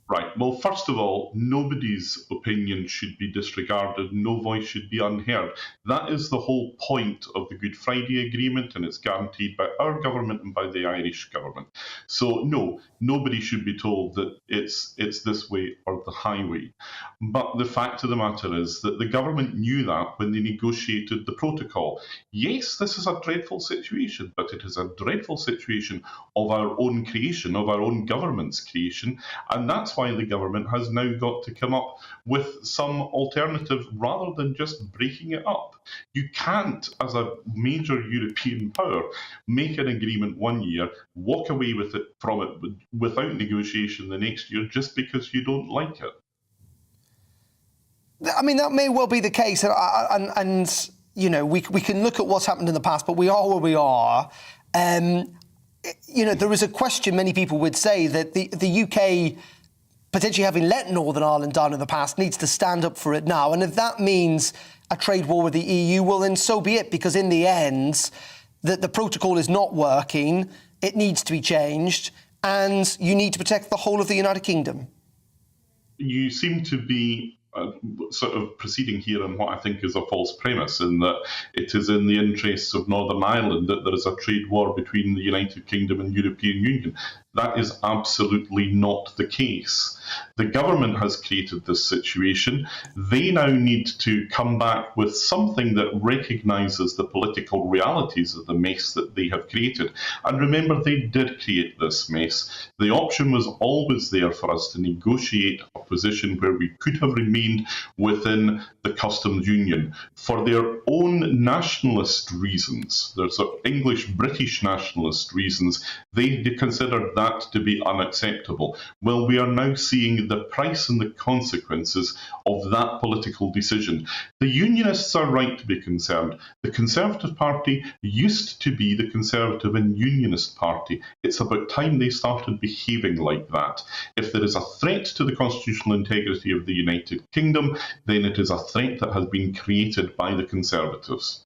Right. Well, first of all, nobody's opinion should be disregarded. No voice should be unheard. That is the whole point of the Good Friday Agreement, and it's guaranteed by our government and by the Irish government. So, no, nobody should be told that it's this way or the highway. But the fact of the matter is that the government knew that when they negotiated the protocol. Yes, this is a dreadful situation, but it is a dreadful situation of our own creation, of our own government's creation, and that's why the government has now got to come up with some alternative rather than just breaking it up. You can't, as a major European power, make an agreement one year, walk away from it without negotiation the next year just because you don't like it. I mean, that may well be the case, and we can look at what's happened in the past, but we are where we are. There is a question, many people would say, that the UK, potentially having let Northern Ireland down in the past, needs to stand up for it now. And if that means a trade war with the EU, well, then so be it, because in the end, the protocol is not working, it needs to be changed, and you need to protect the whole of the United Kingdom. you seem to be sort of proceeding here on what I think is a false premise, in that it is in the interests of Northern Ireland that there is a trade war between the United Kingdom and European Union. That is absolutely not the case. The government has created this situation. They now need to come back with something that recognises the political realities of the mess that they have created. And remember, they did create this mess. The option was always there for us to negotiate a position where we could have remained within the customs union. For their own nationalist reasons, their sort of English-British nationalist reasons, they considered that to be unacceptable. Well, we are now seeing the price and the consequences of that political decision. The Unionists are right to be concerned. The Conservative Party used to be the Conservative and Unionist Party. It's about time they started behaving like that. If there is a threat to the constitutional integrity of the United Kingdom, then it is a threat that has been created by the Conservatives.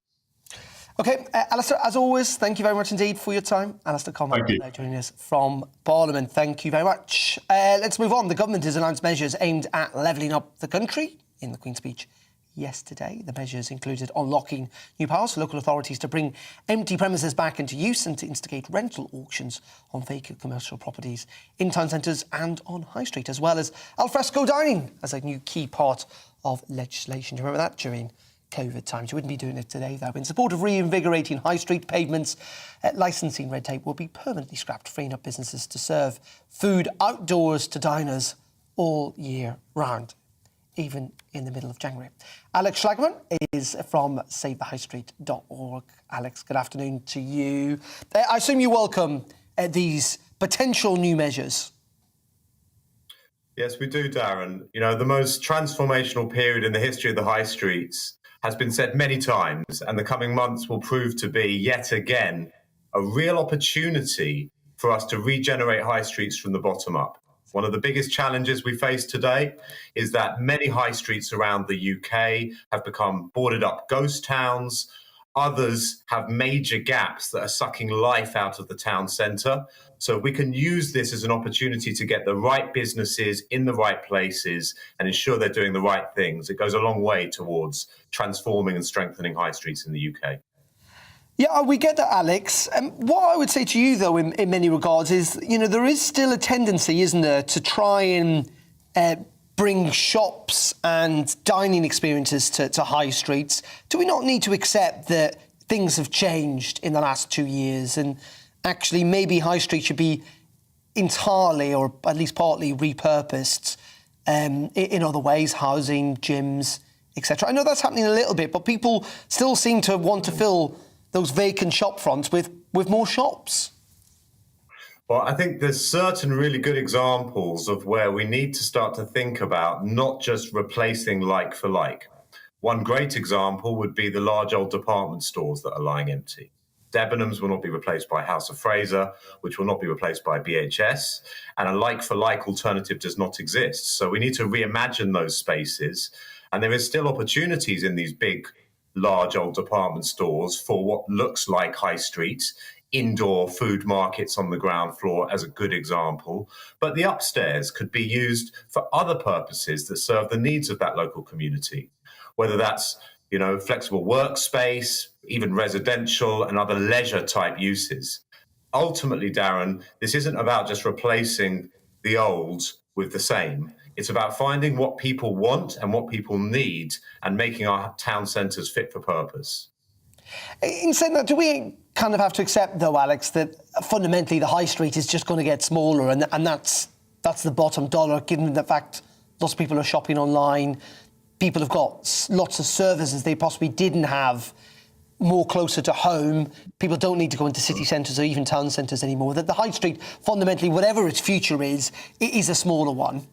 OK, Alastair, as always, thank you very much indeed for your time. Alastair joining us from Parliament. Thank you very much. Let's move on. The government has announced measures aimed at levelling up the country in the Queen's speech yesterday. The measures included unlocking new powers for local authorities to bring empty premises back into use and to instigate rental auctions on vacant commercial properties in town centres and on High Street, as well as alfresco dining as a new key part of legislation. Do you remember that during COVID times? You wouldn't be doing it today, though. In support of reinvigorating high street pavements, licensing red tape will be permanently scrapped, freeing up businesses to serve food outdoors to diners all year round, even in the middle of January. Alexschlager is from SaveTheHighStreet.org. Alex, good afternoon to you. I assume you welcome these potential new measures. Yes, we do, Darren. You know, the most transformational period in the history of the high streets has been said many times, and the coming months will prove to be, yet again, a real opportunity for us to regenerate high streets from the bottom up. One of the biggest challenges we face today is that many high streets around the UK have become boarded up ghost towns. Others have major gaps that are sucking life out of the town centre. So we can use this as an opportunity to get the right businesses in the right places and ensure they're doing the right things. It goes a long way towards transforming and strengthening high streets in the UK. Yeah, we get that, Alex. What I would say to you, though, in many regards is, you know, there is still a tendency, isn't there, to try and bring shops and dining experiences to high streets. Do we not need to accept that things have changed in the last 2 years and actually maybe high street should be entirely or at least partly repurposed in other ways, housing, gyms, etc.? I know that's happening a little bit, but people still seem to want to fill those vacant shop fronts with more shops. Well, I think there's certain really good examples of where we need to start to think about not just replacing like for like. One great example would be the large old department stores that are lying empty. Debenhams will not be replaced by House of Fraser, which will not be replaced by BHS, and a like-for-like alternative does not exist. So we need to reimagine those spaces, and there is still opportunities in these big, large old department stores for what looks like high streets, indoor food markets on the ground floor as a good example, but the upstairs could be used for other purposes that serve the needs of that local community, whether that's, you know, flexible workspace, even residential and other leisure type uses. Ultimately, Darren, this isn't about just replacing the old with the same. It's about finding what people want and what people need and making our town centres fit for purpose. In saying that, do we kind of have to accept, though, Alex, that fundamentally the high street is just going to get smaller and that's the bottom dollar, given the fact lots of people are shopping online, people have got lots of services they possibly didn't have more closer to home, people don't need to go into city centres or even town centres anymore, that the high street, fundamentally, whatever its future is, it is a smaller one?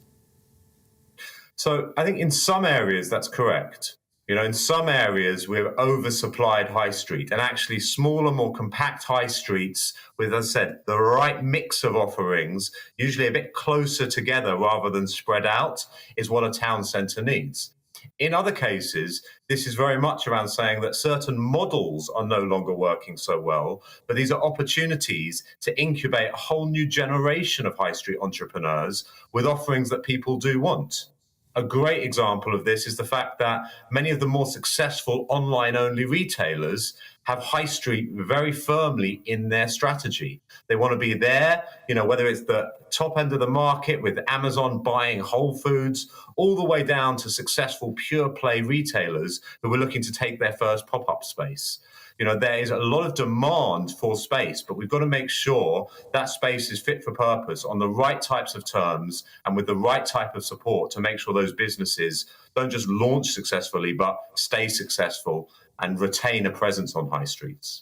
So I think in some areas that's correct. You know, in some areas we're oversupplied high street, and actually smaller, more compact high streets with, as I said, the right mix of offerings, usually a bit closer together rather than spread out, is what a town centre needs. In other cases, this is very much around saying that certain models are no longer working so well, but these are opportunities to incubate a whole new generation of high street entrepreneurs with offerings that people do want. A great example of this is the fact that many of the more successful online-only retailers have high street very firmly in their strategy. They want to be there, whether it's the top end of the market with Amazon buying Whole Foods, all the way down to successful pure play retailers who are looking to take their first pop-up space. There is a lot of demand for space, but we've got to make sure that space is fit for purpose on the right types of terms and with the right type of support to make sure those businesses don't just launch successfully, but stay successful and retain a presence on high streets.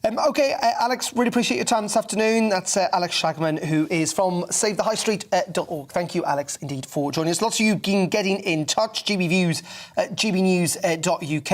OK, Alex, really appreciate your time this afternoon. That's Alexschlager, who is from SaveTheHighStreet.org. Thank you, Alex, indeed, for joining us. Lots of you been getting in touch. GBViews at GBnews.uk.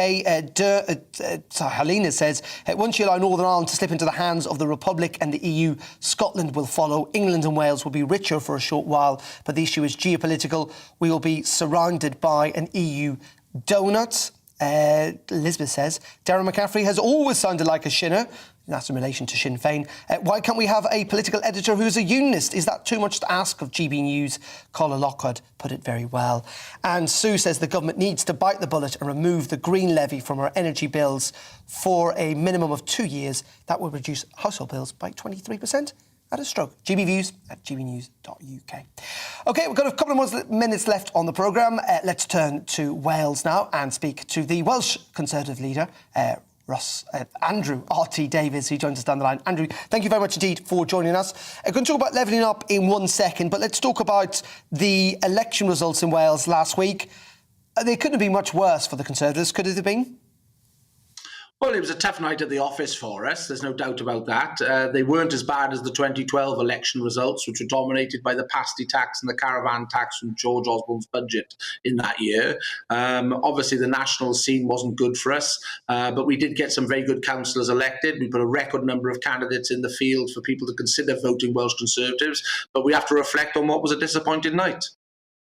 Helena says, once you allow Northern Ireland to slip into the hands of the Republic and the EU, Scotland will follow. England and Wales will be richer for a short while, but the issue is geopolitical. We will be surrounded by an EU donut. Elizabeth says, Darren McCaffrey has always sounded like a Shinner. That's in relation to Sinn Féin. Why can't we have a political editor who's a unionist? Is that too much to ask of GB News? Colin Lockwood put it very well. And Sue says the government needs to bite the bullet and remove the green levy from our energy bills for a minimum of 2 years. That will reduce household bills by 23%. At a stroke. GBViews at gbnews.uk. OK, we've got a couple of more minutes left on the programme. Let's turn to Wales now and speak to the Welsh Conservative leader, Andrew R.T. Davies, who joins us down the line. Andrew, thank you very much indeed for joining us. I'm going to talk about levelling up in 1 second, but let's talk about the election results in Wales last week. They couldn't have been much worse for the Conservatives, could it have been? Well, it was a tough night at the office for us. There's no doubt about that. They weren't as bad as the 2012 election results, which were dominated by the pasty tax and the caravan tax from George Osborne's budget in that year. Obviously, the national scene wasn't good for us, but we did get some very good councillors elected. We put a record number of candidates in the field for people to consider voting Welsh Conservatives, but we have to reflect on what was a disappointing night.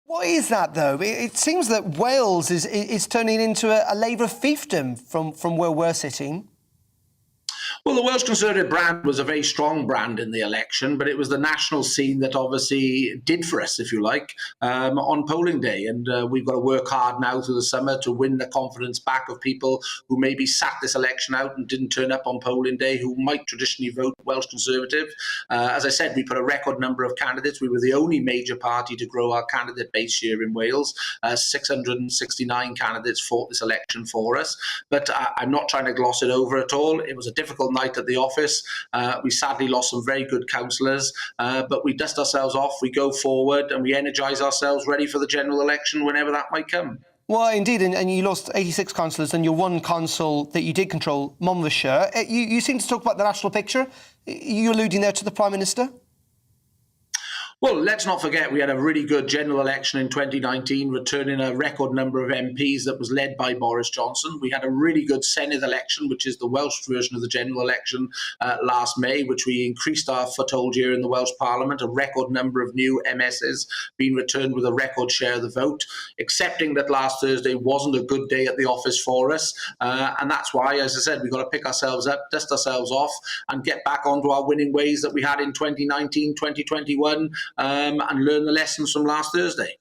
Why is that, though? It seems that Wales is turning into a Labour fiefdom from where we're sitting. Well, the Welsh Conservative brand was a very strong brand in the election, but it was the national scene that obviously did for us, if you like, on polling day. And we've got to work hard now through the summer to win the confidence back of people who maybe sat this election out and didn't turn up on polling day, who might traditionally vote Welsh Conservative. As I said, we put a record number of candidates. We were the only major party to grow our candidate base here in Wales. 669 candidates fought this election for us. But I'm not trying to gloss it over at all. It was a difficult night at the office. We sadly lost some very good councillors, but we dust ourselves off, we go forward and we energise ourselves ready for the general election whenever that might come. Well, indeed, and you lost 86 councillors and your one council that you did control, Monmouthshire. You seem to talk about the national picture. You're alluding there to the Prime Minister? Well, let's not forget we had a really good general election in 2019, returning a record number of MPs that was led by Boris Johnson. We had a really good Senedd election, which is the Welsh version of the general election last May, which we increased our foothold here in the Welsh Parliament, a record number of new MSs being returned with a record share of the vote, accepting that last Thursday wasn't a good day at the office for us. And that's why, as I said, we've got to pick ourselves up, dust ourselves off and get back onto our winning ways that we had in 2019, 2021, and learn the lessons from last Thursday.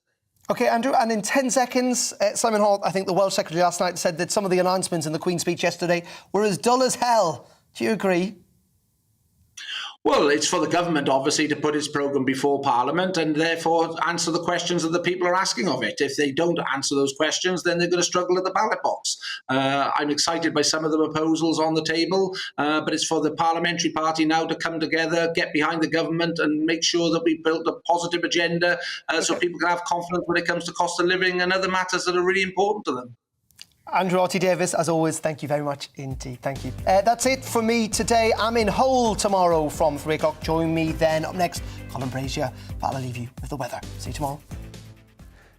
OK, Andrew, and in 10 seconds, Simon Hall, I think the Welsh Secretary last night, said that some of the announcements in the Queen's speech yesterday were as dull as hell. Do you agree? Well, it's for the government, obviously, to put its programme before Parliament and therefore answer the questions that the people are asking of it. If they don't answer those questions, then they're going to struggle at the ballot box. I'm excited by some of the proposals on the table, but it's for the parliamentary party now to come together, get behind the government and make sure that we build a positive agenda so people can have confidence when it comes to cost of living and other matters that are really important to them. Andrew R.T. Davies, as always, thank you very much indeed. Thank you. That's it for me today. I'm in Hull tomorrow from 3 o'clock. Join me then. Up next, Colin Brazier. But I'll leave you with the weather. See you tomorrow.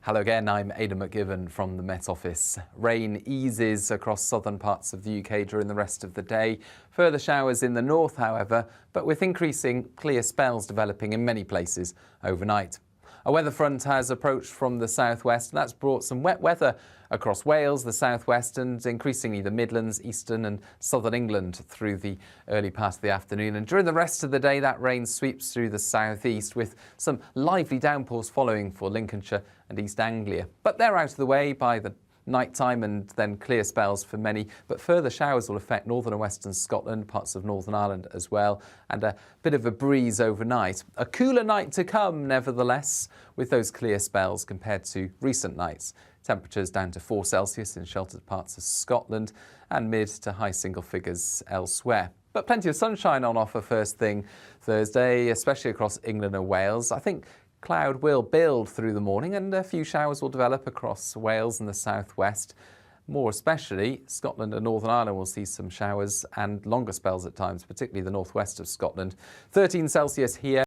Hello again, I'm Aidan McGibbon from the Met Office. Rain eases across southern parts of the UK during the rest of the day. Further showers in the north, however, but with increasing clear spells developing in many places overnight. A weather front has approached from the southwest, and that's brought some wet weather across Wales, the southwest, and increasingly the Midlands, eastern and southern England through the early part of the afternoon. And during the rest of the day, that rain sweeps through the southeast with some lively downpours following for Lincolnshire and East Anglia. But they're out of the way by the night time and then clear spells for many, but further showers will affect northern and western Scotland, parts of Northern Ireland as well, and a bit of a breeze overnight. A cooler night to come, nevertheless, with those clear spells compared to recent nights. Temperatures down to 4 Celsius in sheltered parts of Scotland and mid to high single figures elsewhere. But plenty of sunshine on offer first thing Thursday, especially across England and Wales. I think cloud will build through the morning and a few showers will develop across Wales and the southwest. More especially, Scotland and Northern Ireland will see some showers and longer spells at times, particularly the northwest of Scotland. 13 Celsius here.